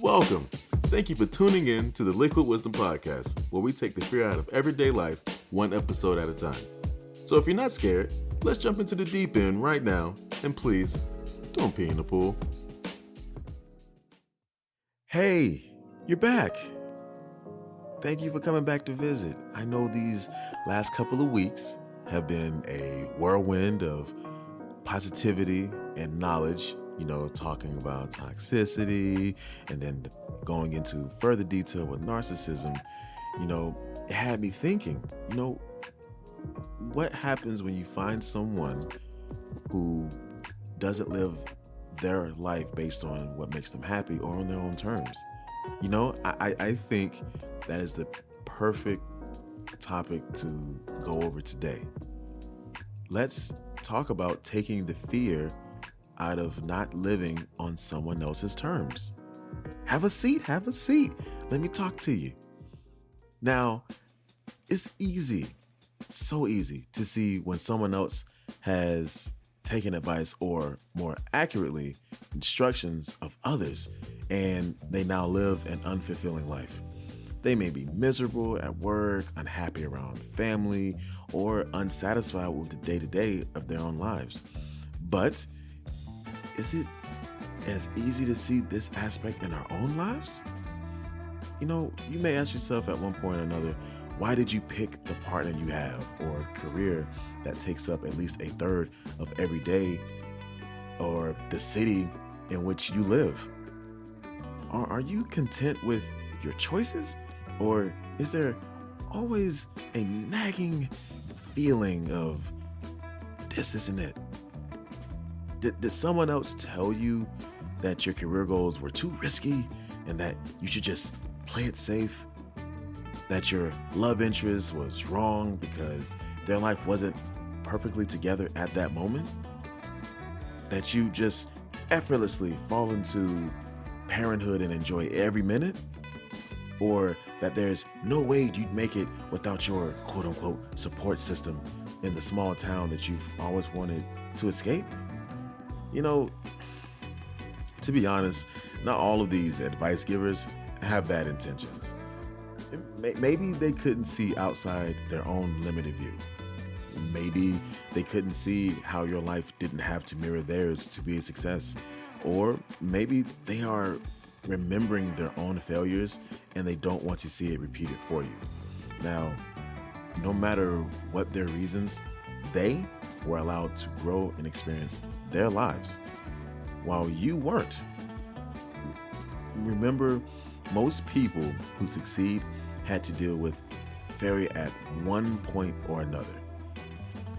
Welcome. Thank you for tuning in to the Liquid Wisdom Podcast, where we take the fear out of everyday life, one episode at a time. So if you're not scared, let's jump into the deep end right now, and please, don't pee in the pool. Hey, you're back. Thank you for coming back to visit. I know these last couple of weeks have been a whirlwind of positivity and knowledge, talking about toxicity and then going into further detail with narcissism. It had me thinking, what happens when you find someone who doesn't live their life based on what makes them happy or on their own terms? I think that is the perfect topic to go over today. Let's talk about taking the fear out of not living on someone else's terms. Have a seat. Let me talk to you. Now, it's easy, so easy to see when someone else has taken advice, or more accurately, instructions of others, and they now live an unfulfilling life. They may be miserable at work, unhappy around family, or unsatisfied with the day-to-day of their own lives. But is it as easy to see this aspect in our own lives? You may ask yourself at one point or another, why did you pick the partner you have or career that takes up at least a third of every day or the city in which you live? Are you content with your choices, or is there always a nagging feeling of this isn't it? Did someone else tell you that your career goals were too risky and that you should just play it safe? That your love interest was wrong because their life wasn't perfectly together at that moment? That you just effortlessly fall into parenthood and enjoy every minute? Or that there's no way you'd make it without your quote-unquote support system in the small town that you've always wanted to escape? To be honest, not all of these advice givers have bad intentions. Maybe they couldn't see outside their own limited view. Maybe they couldn't see how your life didn't have to mirror theirs to be a success. Or maybe they are remembering their own failures and they don't want to see it repeated for you. Now, no matter what their reasons, they were allowed to grow and experience their lives while you weren't. Remember, most people who succeed had to deal with failure at one point or another.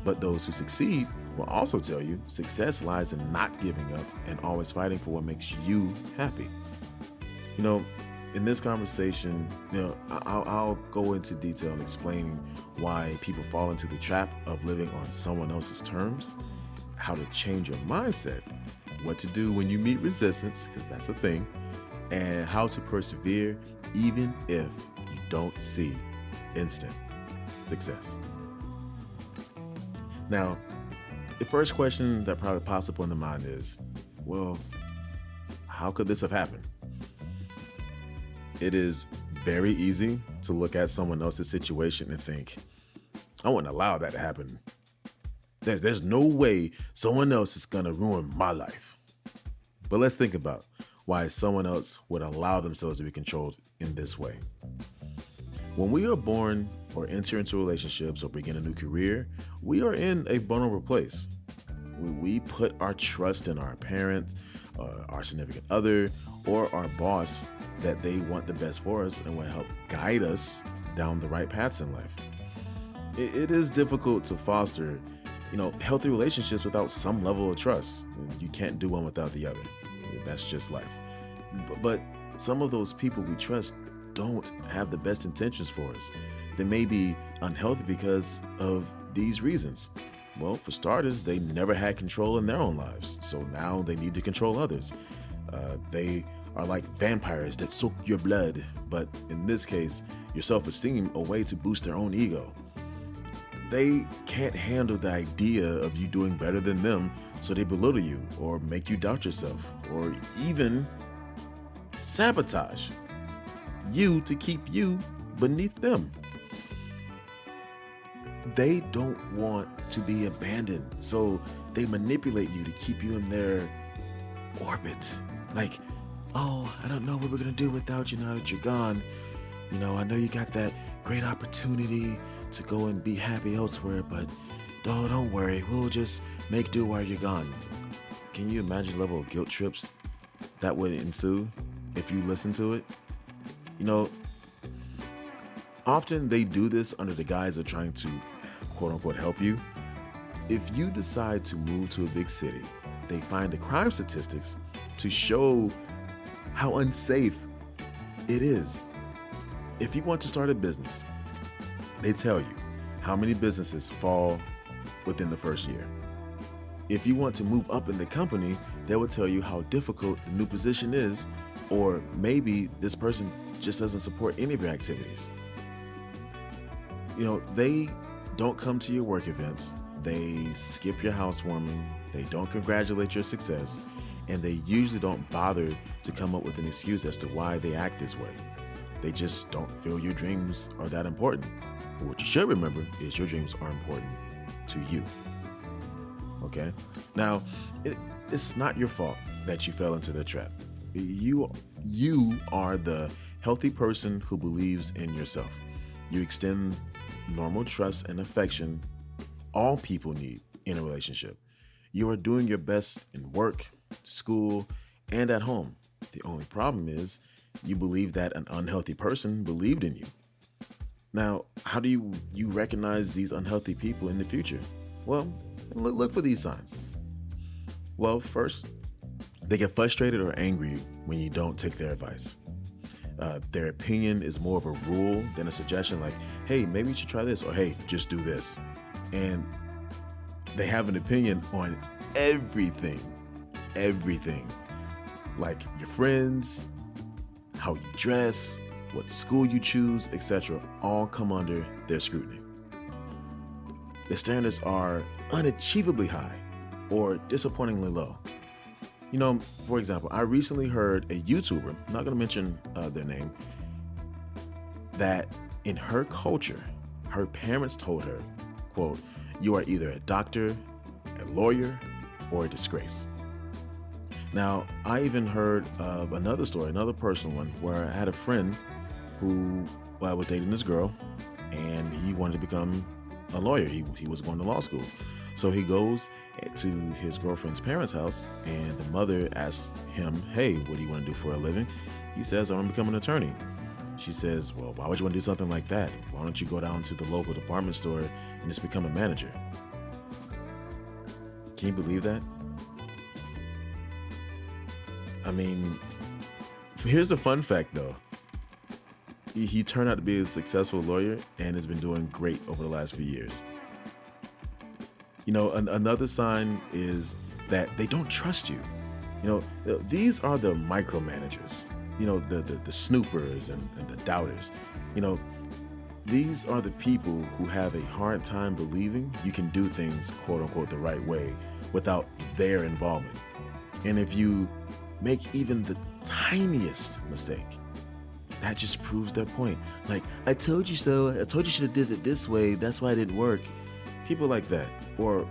But those who succeed will also tell you success lies in not giving up and always fighting for what makes you happy. In this conversation, I'll go into detail and explaining why people fall into the trap of living on someone else's terms, how to change your mindset, what to do when you meet resistance, because that's a thing, and how to persevere even if you don't see instant success. Now, the first question that probably pops up on the mind is, well, how could this have happened? It is very easy to look at someone else's situation and think, I wouldn't allow that to happen. There's no way someone else is going to ruin my life. But let's think about why someone else would allow themselves to be controlled in this way. When we are born or enter into relationships or begin a new career, we are in a vulnerable place. We put our trust in our parents, our significant other, or our boss that they want the best for us and will help guide us down the right paths in life. It is difficult to foster, healthy relationships without some level of trust. You can't do one without the other. That's just life. But some of those people we trust don't have the best intentions for us. They may be unhealthy because of these reasons. Well, for starters, they never had control in their own lives, so now they need to control others. They are like vampires that soak your blood, but in this case, your self-esteem, a way to boost their own ego. They can't handle the idea of you doing better than them, so they belittle you or make you doubt yourself or even sabotage you to keep you beneath them. They don't want to be abandoned, so they manipulate you to keep you in their orbit. Like, oh, I don't know what we're gonna do without you now that you're gone. I know you got that great opportunity to go and be happy elsewhere, but don't worry, we'll just make do while you're gone. Can you imagine the level of guilt trips that would ensue if you listen to it? Often they do this under the guise of trying to quote unquote help you. If you decide to move to a big city, they find the crime statistics to show how unsafe it is. If you want to start a business, they tell you how many businesses fall within the first year. If you want to move up in the company, they will tell you how difficult the new position is, or maybe this person just doesn't support any of your activities. They don't come to your work events, they skip your housewarming, they don't congratulate your success, and they usually don't bother to come up with an excuse as to why they act this way. They just don't feel your dreams are that important. But what you should remember is your dreams are important to you. Okay? Now, it's not your fault that you fell into the trap. You are the healthy person who believes in yourself. You extend normal trust and affection all people need in a relationship. You are doing your best in work, school, and at home. The only problem is you believe that an unhealthy person believed in you. Now, how do you recognize these unhealthy people in the future? Well, look for these signs. Well, first, they get frustrated or angry when you don't take their advice. Their opinion is more of a rule than a suggestion, like, hey, maybe you should try this, or hey, just do this. And they have an opinion on everything, like your friends, how you dress, what school you choose, etc., all come under their scrutiny. The standards are unachievably high or disappointingly low. For example, I recently heard a YouTuber, I'm not going to mention their name, that in her culture, her parents told her, quote, you are either a doctor, a lawyer, or a disgrace. Now, I even heard of another story, another personal one, where I had a friend who was dating this girl, and he wanted to become a lawyer. He was going to law school. So he goes to his girlfriend's parents' house, and the mother asks him, hey, what do you want to do for a living? He says, I want to become an attorney. She says, well, why would you want to do something like that? Why don't you go down to the local department store and just become a manager? Can you believe that? I mean, here's the fun fact, though. He turned out to be a successful lawyer and has been doing great over the last few years. Another sign is that they don't trust you. These are the micromanagers, the snoopers and the doubters. These are the people who have a hard time believing you can do things, quote unquote, the right way without their involvement. And if you make even the tiniest mistake, that just proves their point. Like, I told you so. I told you should have did it this way. That's why it didn't work. People like that. Or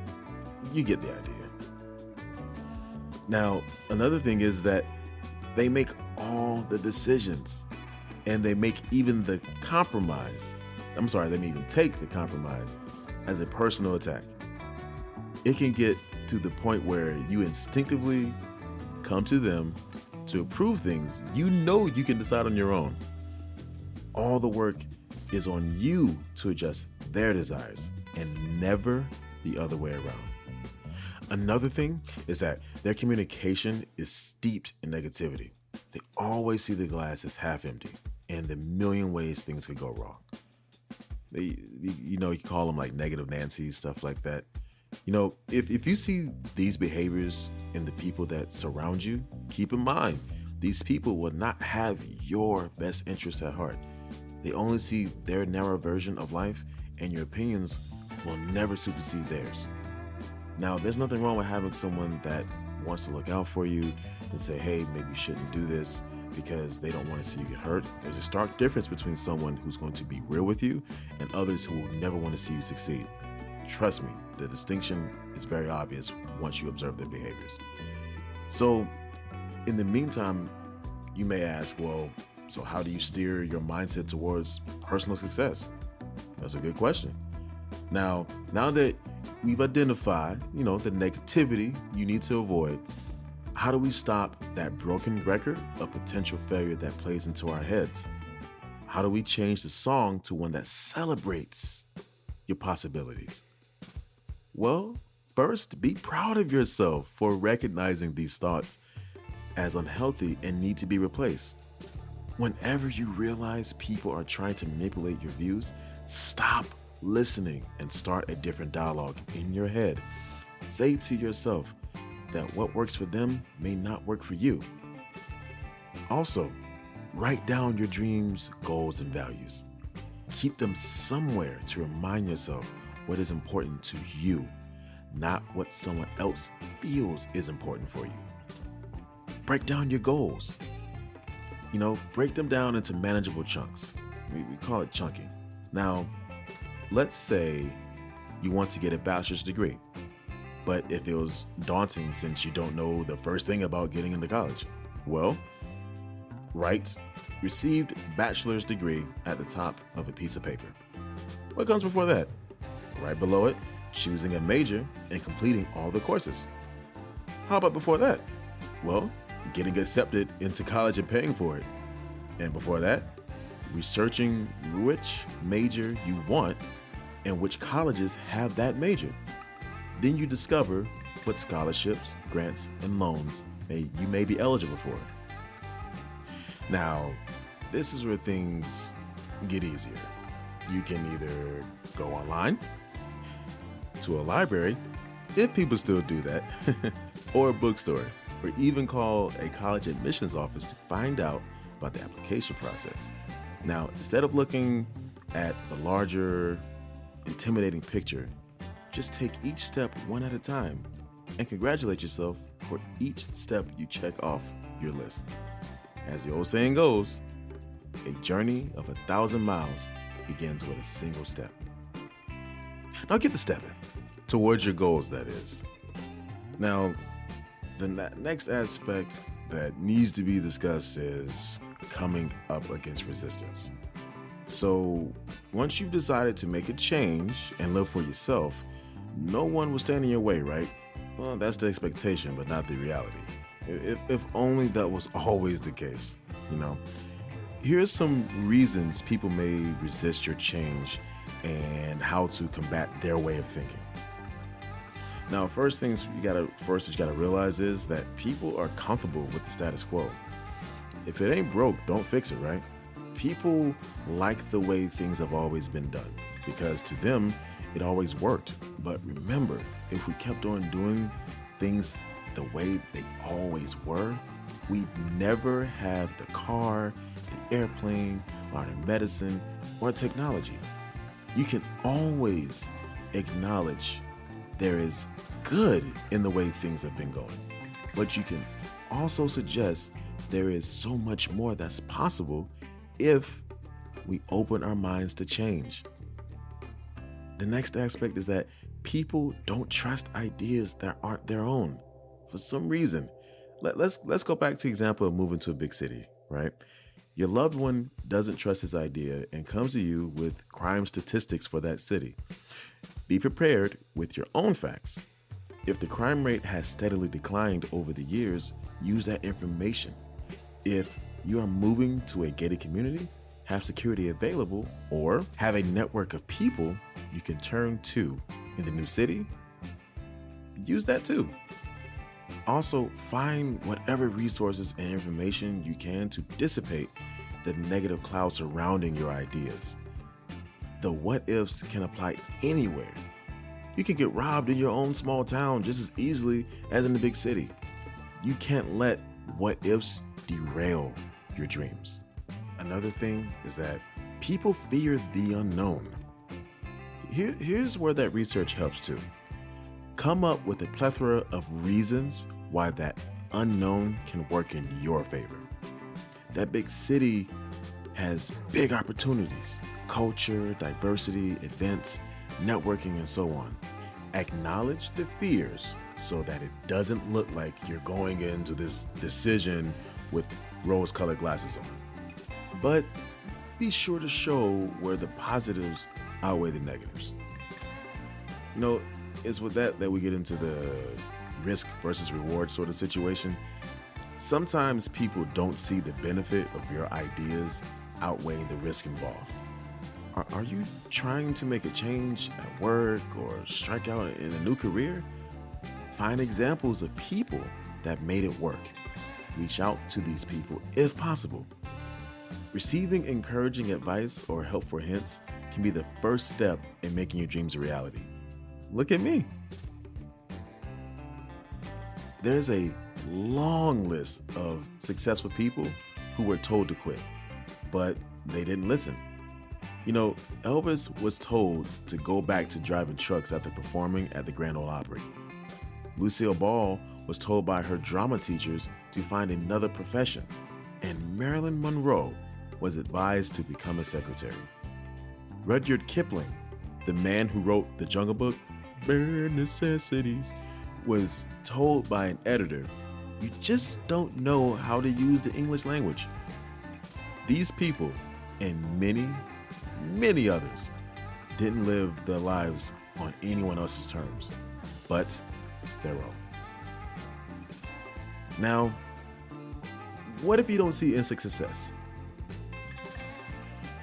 you get the idea. Now, another thing is that they make all the decisions, and they make even the compromise. They may even take the compromise as a personal attack. It can get to the point where you instinctively come to them to approve things you can decide on your own. All the work is on you to adjust their desires and never the other way around. Another thing is that their communication is steeped in negativity. They always see the glass as half empty and the million ways things could go wrong. You call them like negative Nancy, stuff like that. If you see these behaviors in the people that surround you, keep in mind, these people will not have your best interests at heart. They only see their narrow version of life, and your opinions will never supersede theirs. Now, there's nothing wrong with having someone that wants to look out for you and say, hey, maybe you shouldn't do this. because they don't want to see you get hurt. There's a stark difference between someone who's going to be real with you and others who will never want to see you succeed. Trust me, the distinction is very obvious once you observe their behaviors. So, in the meantime, you may ask, well, so how do you steer your mindset towards personal success? That's a good question. Now that we've identified, the negativity you need to avoid, how do we stop that broken record of potential failure that plays into our heads? How do we change the song to one that celebrates your possibilities? Well, first, be proud of yourself for recognizing these thoughts as unhealthy and need to be replaced. Whenever you realize people are trying to manipulate your views, stop listening and start a different dialogue in your head. Say to yourself that what works for them may not work for you. Also, write down your dreams, goals, and values. Keep them somewhere to remind yourself what is important to you, not what someone else feels is important for you. Break down your goals. Break them down into manageable chunks. We call it chunking. Now, let's say you want to get a bachelor's degree, but it feels daunting since you don't know the first thing about getting into college. Well, write received bachelor's degree at the top of a piece of paper. What comes before that? Right below it, choosing a major and completing all the courses. How about before that? Well, getting accepted into college and paying for it. And before that, researching which major you want and which colleges have that major. Then you discover what scholarships, grants, and loans you may be eligible for. Now, this is where things get easier. You can either go online, to a library, if people still do that, or a bookstore, or even call a college admissions office to find out about the application process. Now, instead of looking at the larger, intimidating picture, just take each step one at a time and congratulate yourself for each step you check off your list. As the old saying goes, a journey of 1,000 miles begins with a single step. Now get the stepping towards your goals, that is. Now, the next aspect that needs to be discussed is coming up against resistance. So once you've decided to make a change and live for yourself, no one will stand in your way, right? Well, that's the expectation, but not the reality. If only that was always the case, Here's some reasons people may resist your change and how to combat their way of thinking. Now, first things you gotta realize is that people are comfortable with the status quo. If it ain't broke, don't fix it, right? People like the way things have always been done because to them, it always worked. But remember, if we kept on doing things the way they always were, we'd never have the car, the airplane, modern medicine, or technology. You can always acknowledge there is good in the way things have been going, but you can also suggest there is so much more that's possible if we open our minds to change. The next aspect is that people don't trust ideas that aren't their own. For some reason, let's go back to the example of moving to a big city, right? Your loved one doesn't trust his idea and comes to you with crime statistics for that city. Be prepared with your own facts. If the crime rate has steadily declined over the years, use that information. If you are moving to a gated community, have security available, or have a network of people you can turn to in the new city, use that too. Also, find whatever resources and information you can to dissipate the negative cloud surrounding your ideas. The what ifs can apply anywhere. You can get robbed in your own small town just as easily as in the big city. You can't let what ifs derail your dreams. Another thing is that people fear the unknown. Here's where that research helps too. Come up with a plethora of reasons why that unknown can work in your favor. That big city has big opportunities, culture, diversity, events, networking, and so on. Acknowledge the fears so that it doesn't look like you're going into this decision with rose-colored glasses on. But be sure to show where the positives outweigh the negatives. It's with that we get into the risk versus reward sort of situation. Sometimes people don't see the benefit of your ideas outweighing the risk involved. Are you trying to make a change at work or strike out in a new career? Find examples of people that made it work. Reach out to these people if possible. Receiving encouraging advice or helpful hints can be the first step in making your dreams a reality. Look at me. There's a long list of successful people who were told to quit, but they didn't listen. Elvis was told to go back to driving trucks after performing at the Grand Ole Opry. Lucille Ball was told by her drama teachers to find another profession, and Marilyn Monroe was advised to become a secretary. Rudyard Kipling, the man who wrote The Jungle Book, Bare Necessities, was told by an editor, "You just don't know how to use the English language." These people, and many, many others, didn't live their lives on anyone else's terms, but their own. Now, what if you don't see instant success?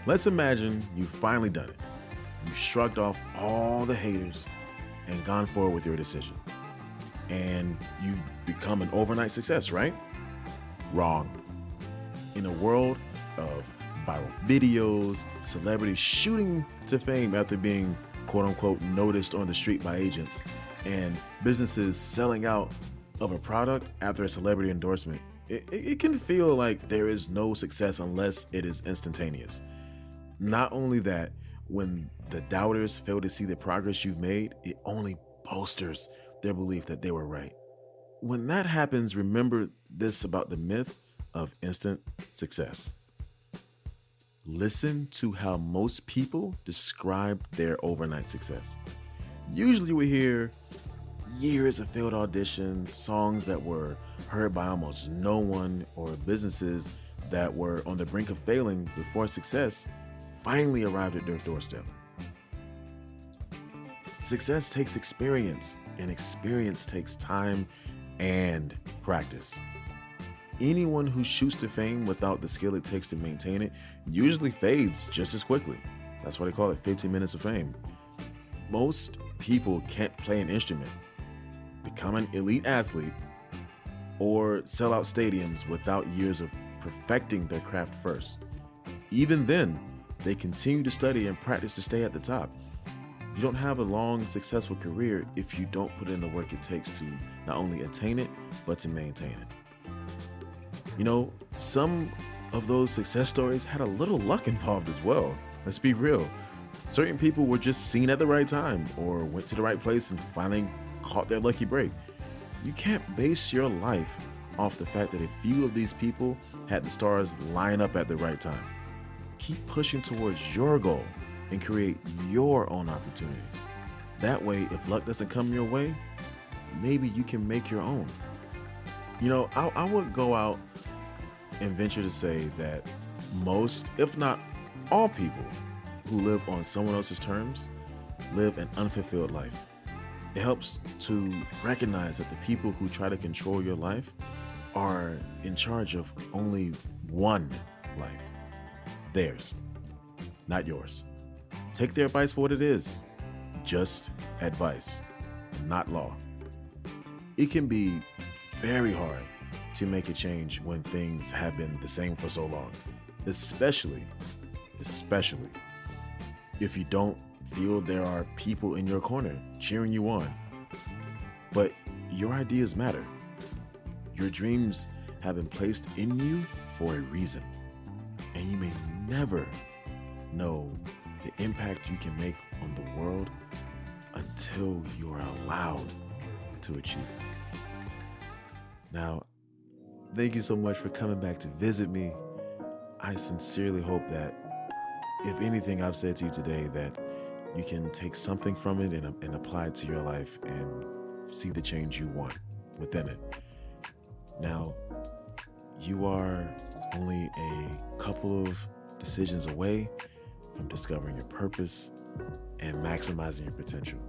Let's imagine you've finally done it. You shrugged off all the haters and gone forward with your decision. And you've become an overnight success, right? Wrong. In a world of viral videos, celebrities shooting to fame after being quote unquote noticed on the street by agents, and businesses selling out of a product after a celebrity endorsement, it can feel like there is no success unless it is instantaneous. Not only that, when the doubters fail to see the progress you've made, it only bolsters their belief that they were right. When that happens, remember this about the myth of instant success. Listen to how most people describe their overnight success. Usually we hear years of failed auditions, songs that were heard by almost no one, or businesses that were on the brink of failing before success finally arrived at their doorstep. Success takes experience, and experience takes time and practice. Anyone who shoots to fame without the skill it takes to maintain it usually fades just as quickly. That's why they call it 15 minutes of fame. Most people can't play an instrument, become an elite athlete, or sell out stadiums without years of perfecting their craft first. Even then, they continue to study and practice to stay at the top. You don't have a long, successful career if you don't put in the work it takes to not only attain it, but to maintain it. Some of those success stories had a little luck involved as well. Let's be real. Certain people were just seen at the right time, or went to the right place and finally caught their lucky break. You can't base your life off the fact that a few of these people had the stars line up at the right time. Keep pushing towards your goal and create your own opportunities. That way, if luck doesn't come your way, maybe you can make your own. I would go out and venture to say that most, if not all people who live on someone else's terms live an unfulfilled life. It helps to recognize that the people who try to control your life are in charge of only one life. Theirs, not yours. Take their advice for what it is. Just advice, not law. It can be very hard to make a change when things have been the same for so long, especially if you don't feel there are people in your corner cheering you on. But your ideas matter. Your dreams have been placed in you for a reason, and you may never know the impact you can make on the world until you are allowed to achieve it. Now, thank you so much for coming back to visit me. I sincerely hope that if anything I've said to you today, that you can take something from it and apply it to your life and see the change you want within it. Now, you are only a couple of decisions away from discovering your purpose and maximizing your potential.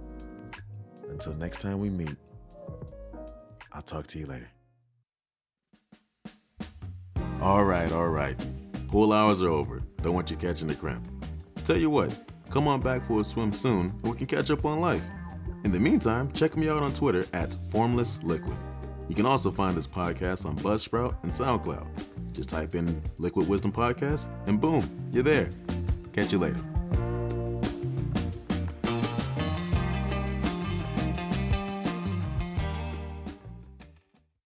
Until next time we meet, I'll talk to you later. All right. Pool hours are over. Don't want you catching the cramp. Tell you what, come on back for a swim soon and we can catch up on life. In the meantime, check me out on Twitter at FormlessLiquid. You can also find this podcast on Buzzsprout and SoundCloud. Just type in Liquid Wisdom Podcast and boom, you're there. Catch you later.